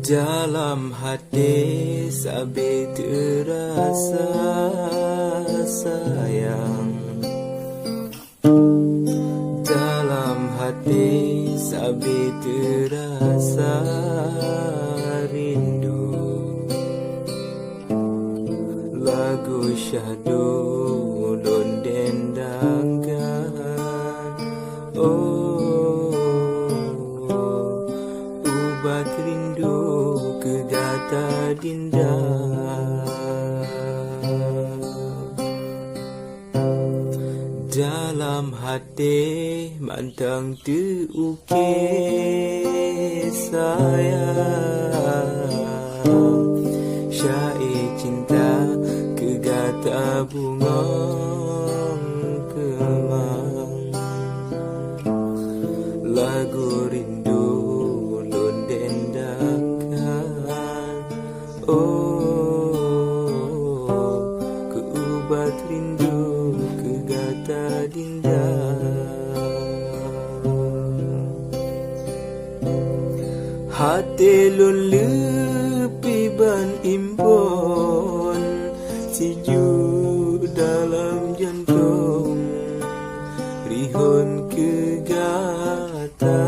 Dalam hati sabi terasa sayang. Dalam hati sabi terasa rindu. Lagu syahdu ulun dendangkan. Ubat rindu kegata dinda. Dalam hati mantang terukir sayang. Syair cinta kegata bunga kemang. Lagu rindu ulun dendangkan. Keubat rindu kegata dinda. Hati lun lepi ban imbon, sejuk dalam jantung, rihun kegata.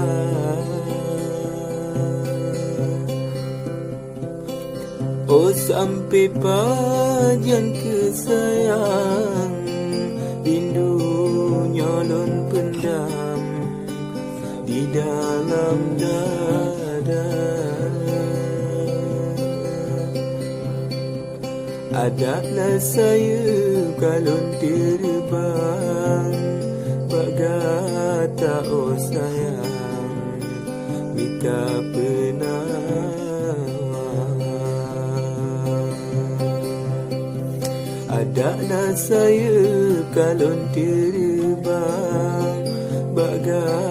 Oh sampai pajan kesayang, rindu nyolon pendam di dalam dada. Adaklah saya kalon terbang, bagata oh sayang, minta penawar. Adaklah saya kalon terbang, bagata